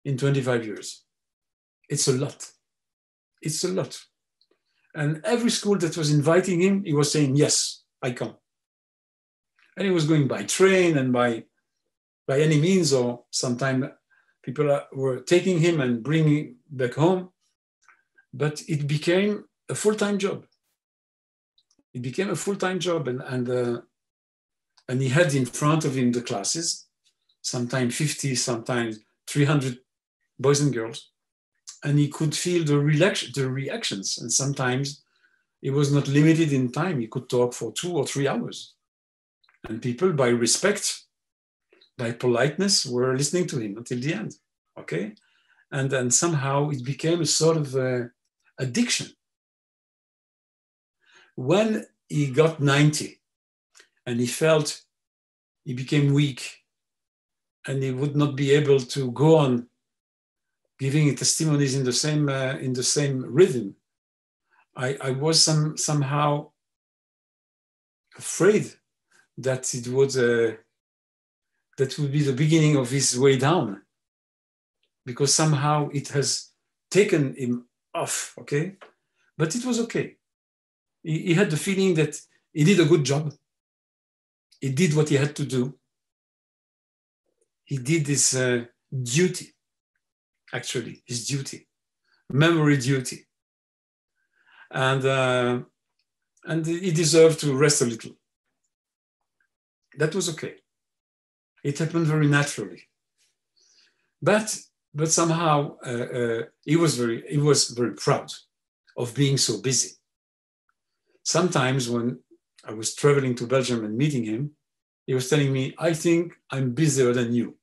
in 25 years. It's a lot. It's a lot. And every school that was inviting him, he was saying, yes, I come. And he was going by train and by any means, or sometimes people were taking him and bringing him back home. But it became a full-time job. It became a full-time job, and he had in front of him the classes, sometimes 50, sometimes 300 boys and girls. And he could feel the reactions. And sometimes it was not limited in time. He could talk for 2 or 3 hours. And people, by respect, by politeness, were listening to him until the end. Okay? And then somehow it became a sort of addiction. When he got 90 and he felt he became weak and he would not be able to go on giving testimonies in the same rhythm, I was somehow afraid that it would that would be the beginning of his way down, because somehow it has taken him off. Okay, but it was okay. He had the feeling that he did a good job. He did what he had to do. He did his duty. Actually, his duty, memory duty. And he deserved to rest a little. That was okay. It happened very naturally. But somehow he was very proud of being so busy. Sometimes when I was traveling to Belgium and meeting him, he was telling me, I think I'm busier than you.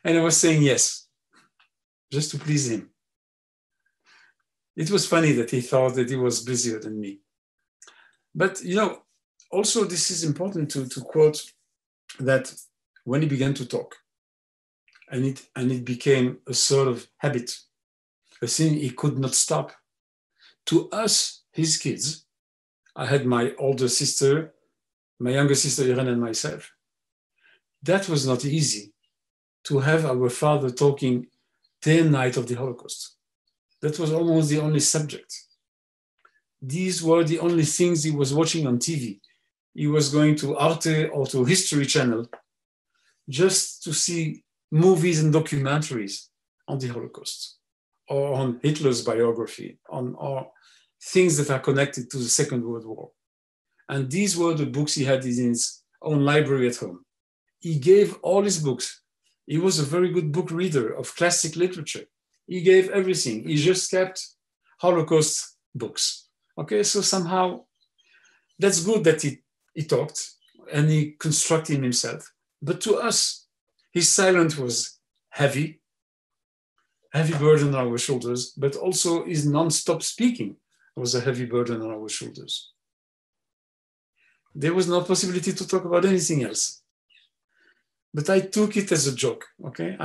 And I was saying yes, just to please him. It was funny that he thought that he was busier than me. But, you know, also this is important to quote that when he began to talk, and it became a sort of habit, a thing he could not stop. To us, his kids, I had my older sister, my younger sister Irene, and myself. That was not easy, to have our father talking day and night of the Holocaust. That was almost the only subject. These were the only things he was watching on TV. He was going to Arte or to History Channel just to see movies and documentaries on the Holocaust, or on Hitler's biography, or things that are connected to the Second World War. And these were the books he had in his own library at home. He gave all his books. He was a very good book reader of classic literature. He gave everything. He just kept Holocaust books. Okay, so somehow that's good that he talked and he constructed himself. But to us, his silence was heavy burden on our shoulders, but also his non-stop speaking was a heavy burden on our shoulders. There was no possibility to talk about anything else. but I took it as a joke, okay?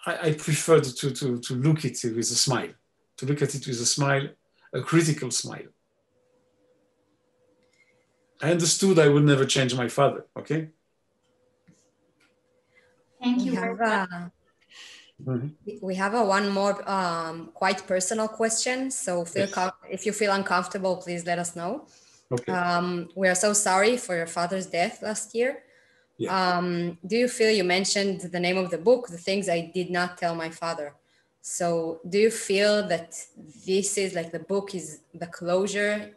I preferred to look at it with a smile, to look at it with a smile, a critical smile. I understood I would never change my father, okay? Thank you very much. We have one more quite personal question. So if you feel uncomfortable, please let us know. Okay. We are so sorry for your father's death last year. Yeah. Do you feel, you mentioned the name of the book, The Things I Did Not Tell My Father. So do you feel that this is like the book is the closure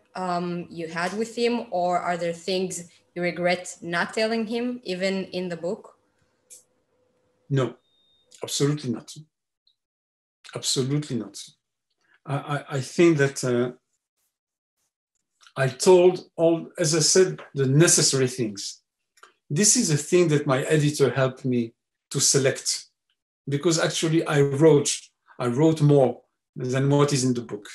you had with him, or are there things you regret not telling him even in the book? No, absolutely not. Absolutely not. I think that I told all, as I said, the necessary things. This is a thing that my editor helped me to select, because actually I wrote more than what is in the book.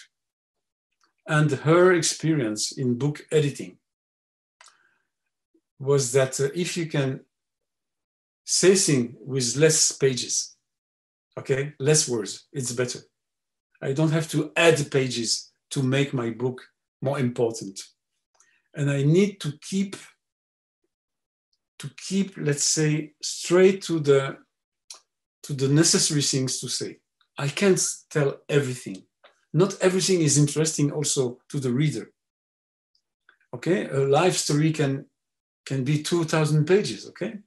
And her experience in book editing was that if you can say things with less pages, okay, less words, it's better. I don't have to add pages to make my book more important. And I need to keep, let's say, straight to the necessary things to say. I can't tell everything. Not everything is interesting also to the reader. Okay, a life story can be 2,000 pages, okay?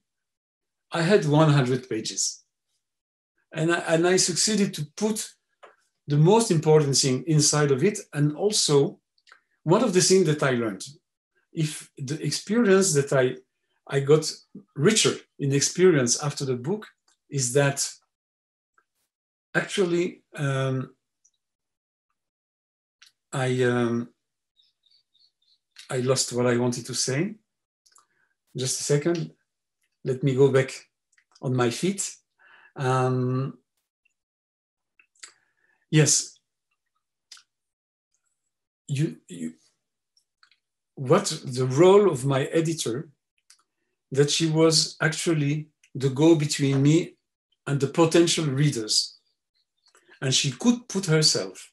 I had 100 pages. And I succeeded to put the most important thing inside of it. And also, one of the things that I learned, if the experience that I got richer in experience after the book, is that actually I lost what I wanted to say. Just a second. Let me go back on my feet. Yes. What the role of my editor, that she was actually the go-between me and the potential readers. And she could put herself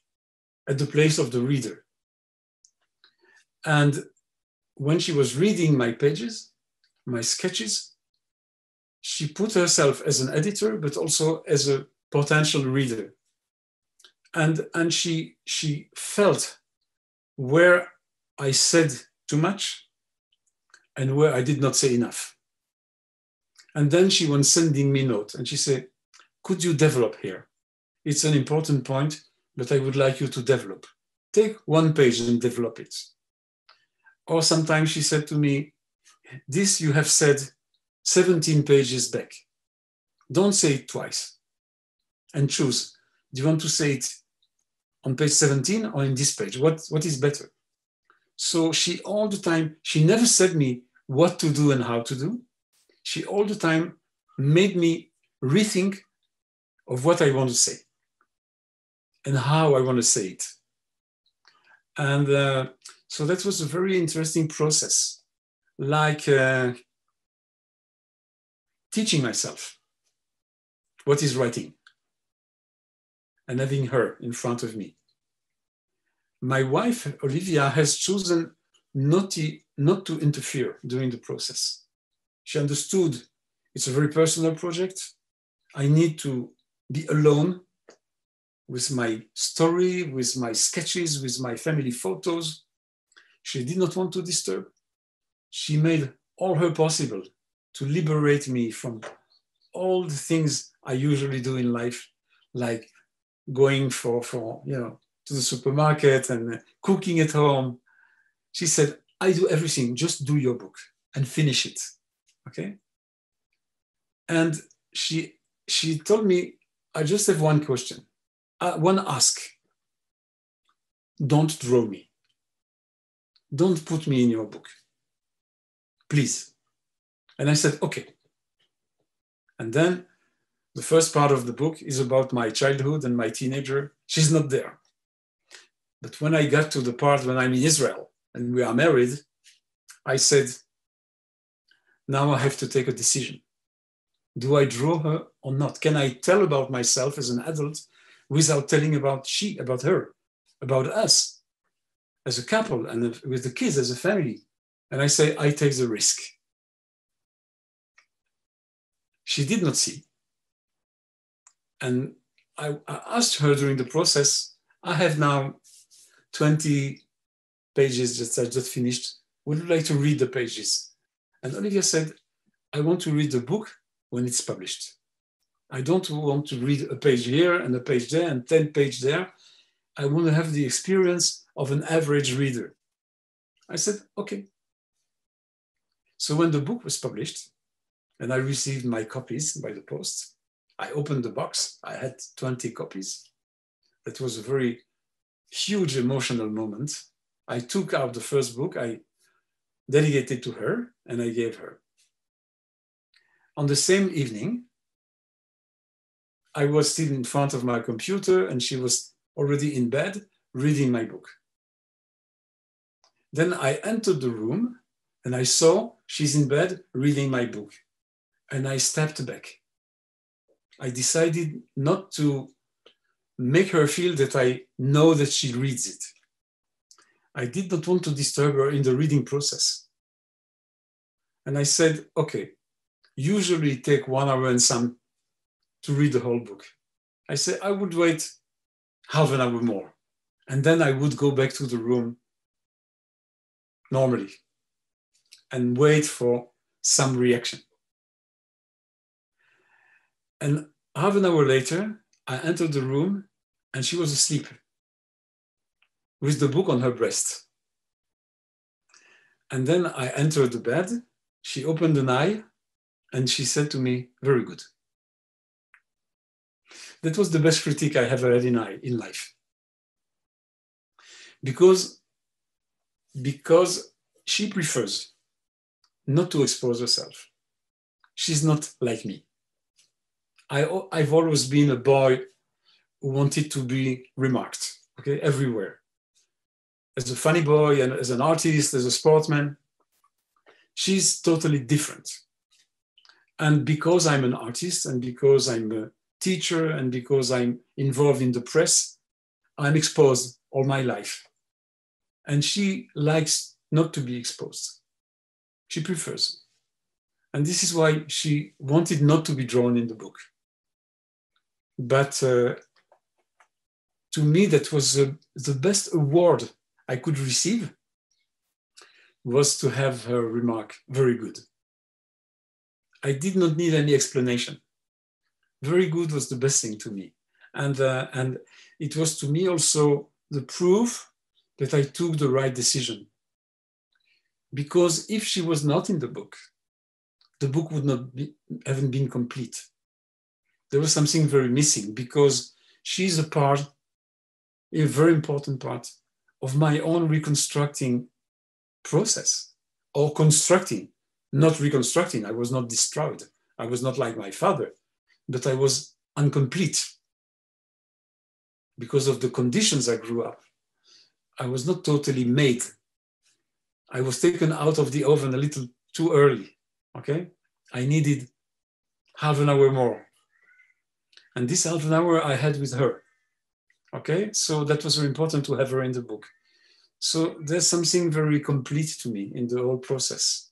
at the place of the reader. And when she was reading my pages, my sketches, she put herself as an editor, but also as a potential reader. And she felt where I said too much and where I did not say enough. And then she was sending me notes and she said, could you develop here? It's an important point, but I would like you to develop. Take one page and develop it. Or sometimes she said to me, this you have said 17 pages back. Don't say it twice and choose. Do you want to say it on page 17 or in this page? What is better? So she all the time, she never said me what to do and how to do. She all the time made me rethink of what I want to say and how I want to say it. And so that was a very interesting process, like teaching myself what is writing and having her in front of me. My wife, Olivia, has chosen not to interfere during the process. She understood it's a very personal project. I need to be alone with my story, with my sketches, with my family photos. She did not want to disturb. She made all her possible to liberate me from all the things I usually do in life, like going for to the supermarket and cooking at home. She said, I do everything, just do your book and finish it, okay? And she told me, I just have one question, one ask. Don't draw me. Don't put me in your book, please. And I said, okay. And then the first part of the book is about my childhood and my teenager. She's not there. But when I got to the part when I'm in Israel and we are married, I said, Now I have to take a decision. Do I draw her or not? Can I tell about myself as an adult without telling about her, about us as a couple and with the kids as a family? And I say, I take the risk. She did not see. And I asked her during the process, I have now 20 pages that I just finished. Would you like to read the pages? And Olivia said, I want to read the book when it's published. I don't want to read a page here and a page there and 10 pages there. I want to have the experience of an average reader. I said, okay. So when the book was published and I received my copies by the post, I opened the box. I had 20 copies. That was a very huge emotional moment. I took out the first book, I dedicated to her, and I gave her. On the same evening, I was still in front of my computer and she was already in bed reading my book. Then I entered the room and I saw she's in bed reading my book. And I stepped back. I decided not to make her feel that I know that she reads it. I did not want to disturb her in the reading process. And I said, okay, usually take 1 hour and some to read the whole book. I said, I would wait half an hour more. And then I would go back to the room normally and wait for some reaction. And half an hour later, I entered the room and she was asleep with the book on her breast. And then I entered the bed, she opened an eye and she said to me, very good. That was the best critique I ever had in life. Because she prefers not to expose herself. She's not like me. I've always been a boy who wanted to be remarked, okay, everywhere. As a funny boy and as an artist, as a sportsman, she's totally different. And because I'm an artist and because I'm a teacher and because I'm involved in the press, I'm exposed all my life. And she likes not to be exposed. She prefers. And this is why she wanted not to be drawn in the book. But to me, that was the best award I could receive, was to have her remark, very good. I did not need any explanation. Very good was the best thing to me. And it was to me also the proof that I took the right decision. Because if she was not in the book would not have been complete. There was something very missing because she's a very important part of my own reconstructing process, or constructing, not reconstructing. I was not destroyed. I was not like my father, but I was incomplete because of the conditions I grew up. I was not totally made. I was taken out of the oven a little too early, okay? I needed half an hour more. And this half an hour I had with her, okay? So that was very important to have her in the book. So there's something very complete to me in the whole process.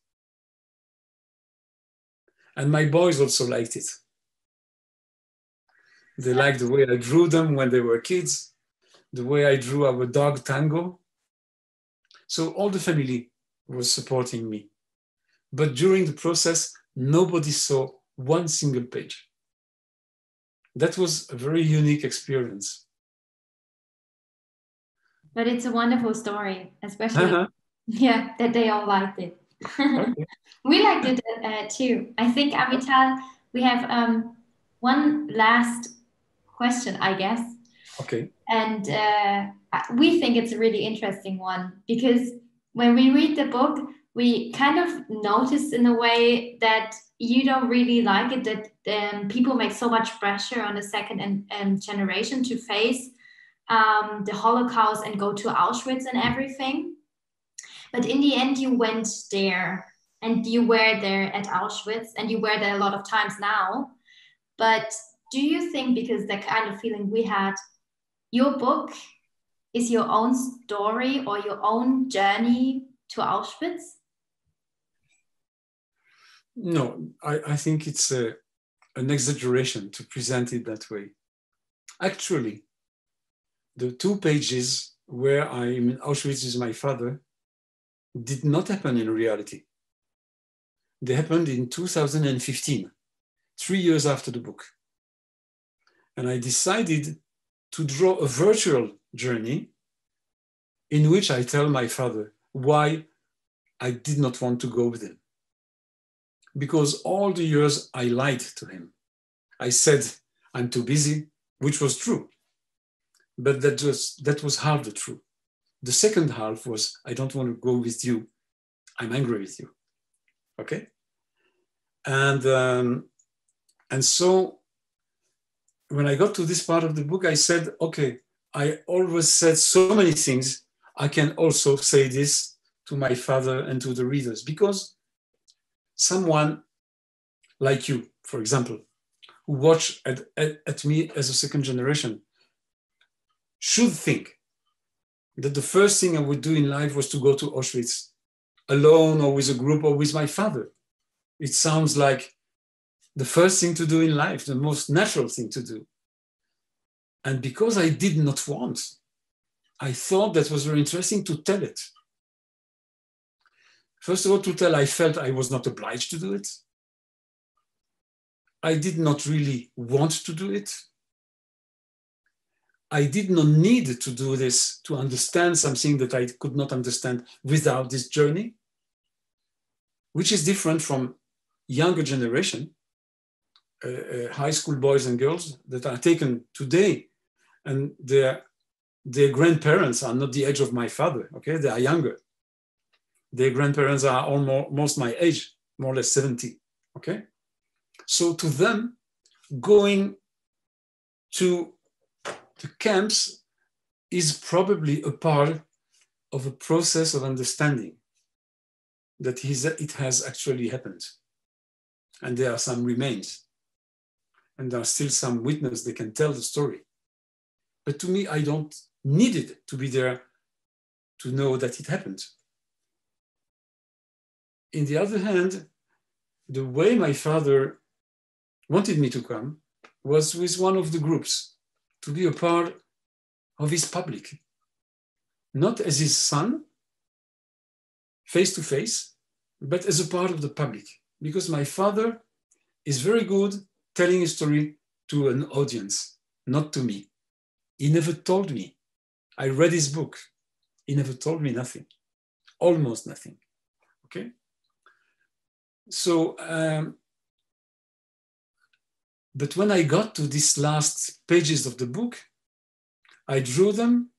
And my boys also liked it. They liked the way I drew them when they were kids, the way I drew our dog Tango. So all the family was supporting me. But during the process, nobody saw one single page. That was a very unique experience. But it's a wonderful story, especially yeah, that they all liked it. Okay. We liked it too. I think, Avital, we have one last question, I guess. Okay. And we think it's a really interesting one because when we read the book, we kind of notice in a way that you don't really like it, that people make so much pressure on the second generation to face the Holocaust and go to Auschwitz and everything. But in the end, you went there and you were there at Auschwitz, and you were there a lot of times now. But do you think, because the kind of feeling we had, your book is your own story or your own journey to Auschwitz? No, I think it's an exaggeration to present it that way. Actually, the 2 pages where I'm in Auschwitz with my father did not happen in reality. They happened in 2015, 3 years after the book. And I decided to draw a virtual journey in which I tell my father why I did not want to go with him. Because all the years I lied to him. I said, I'm too busy, which was true. But that was half the truth. The second half was, I don't want to go with you. I'm angry with you. Okay? And so when I got to this part of the book, I said, okay, I always said so many things. I can also say this to my father and to the readers, because someone like you, for example, who watch at me as a second generation, should think that the first thing I would do in life was to go to Auschwitz alone or with a group or with my father. It sounds like the first thing to do in life, the most natural thing to do. And because I did not want, I thought that was very interesting to tell it. First of all, to tell, I felt I was not obliged to do it. I did not really want to do it. I did not need to do this to understand something that I could not understand without this journey, which is different from younger generation, high school boys and girls that are taken today, and their grandparents are not the age of my father, okay? They are younger. Their grandparents are almost my age, more or less 70, okay? So to them, going to the camps is probably a part of a process of understanding that it has actually happened. And there are some remains. And there are still some witnesses that can tell the story. But to me, I don't need it to be there to know that it happened. In the other hand, the way my father wanted me to come was with one of the groups, to be a part of his public, not as his son, face to face, but as a part of the public. Because my father is very good telling a story to an audience, not to me. He never told me. I read his book. He never told me nothing, almost nothing, okay? So, but when I got to these last pages of the book, I drew them.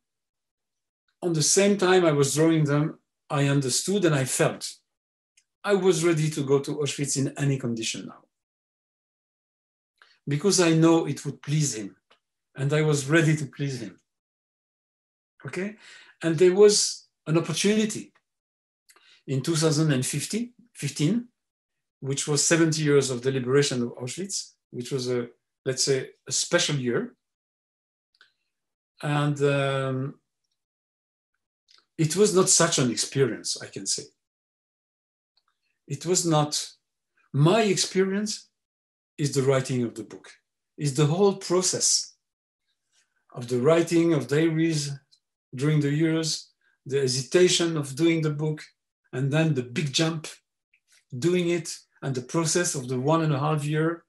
On the same time I was drawing them, I understood and I felt I was ready to go to Auschwitz in any condition now. Because I know it would please him. And I was ready to please him. Okay? And there was an opportunity in 2015, which was 70 years of the liberation of Auschwitz, which was let's say, a special year. And it was not such an experience, I can say. It was not, my experience is the writing of the book, is the whole process of the writing of diaries during the years, the hesitation of doing the book, and then the big jump, doing it, and the process of the 1.5 years,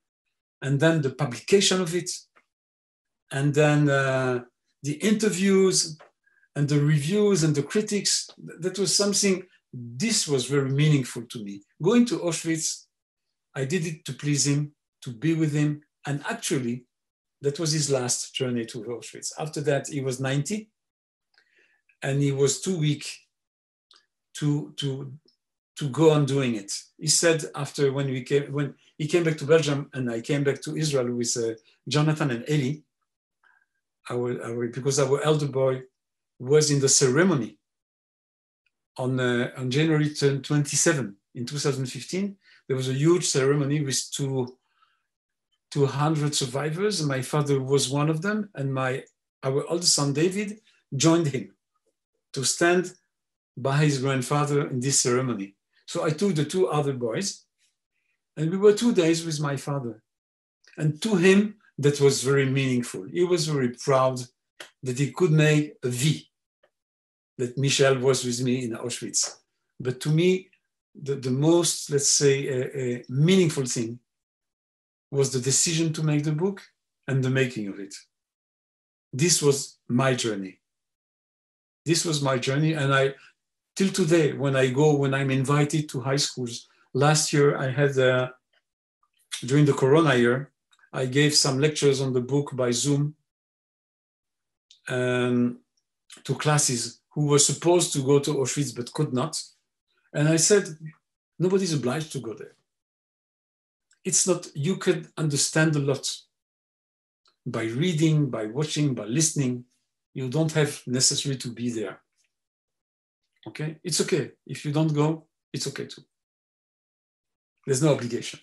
and then the publication of it, and then the interviews and the reviews and the critics. That was something, this was very meaningful to me. Going to Auschwitz, I did it to please him, to be with him, and actually, that was his last journey to Auschwitz. After that, he was 90, and he was too weak to go on doing it. He said after when he came back to Belgium and I came back to Israel with Jonathan and Eli, because our elder boy was in the ceremony on January 27, in 2015, there was a huge ceremony with 200 survivors. My father was one of them, and our oldest son, David, joined him to stand by his grandfather in this ceremony. So I took the 2 other boys, and we were 2 days with my father. And to him, that was very meaningful. He was very proud that he could make a V, that Michel was with me in Auschwitz. But to me, the most, let's say, meaningful thing was the decision to make the book and the making of it. This was my journey. This was my journey. And till today, when I'm invited to high schools, last year I had, during the Corona year, I gave some lectures on the book by Zoom to classes who were supposed to go to Auschwitz but could not. And I said, nobody's obliged to go there. It's not, you can understand a lot by reading, by watching, by listening. You don't have necessarily to be there. Okay? It's okay. If you don't go, it's okay too. There's no obligation.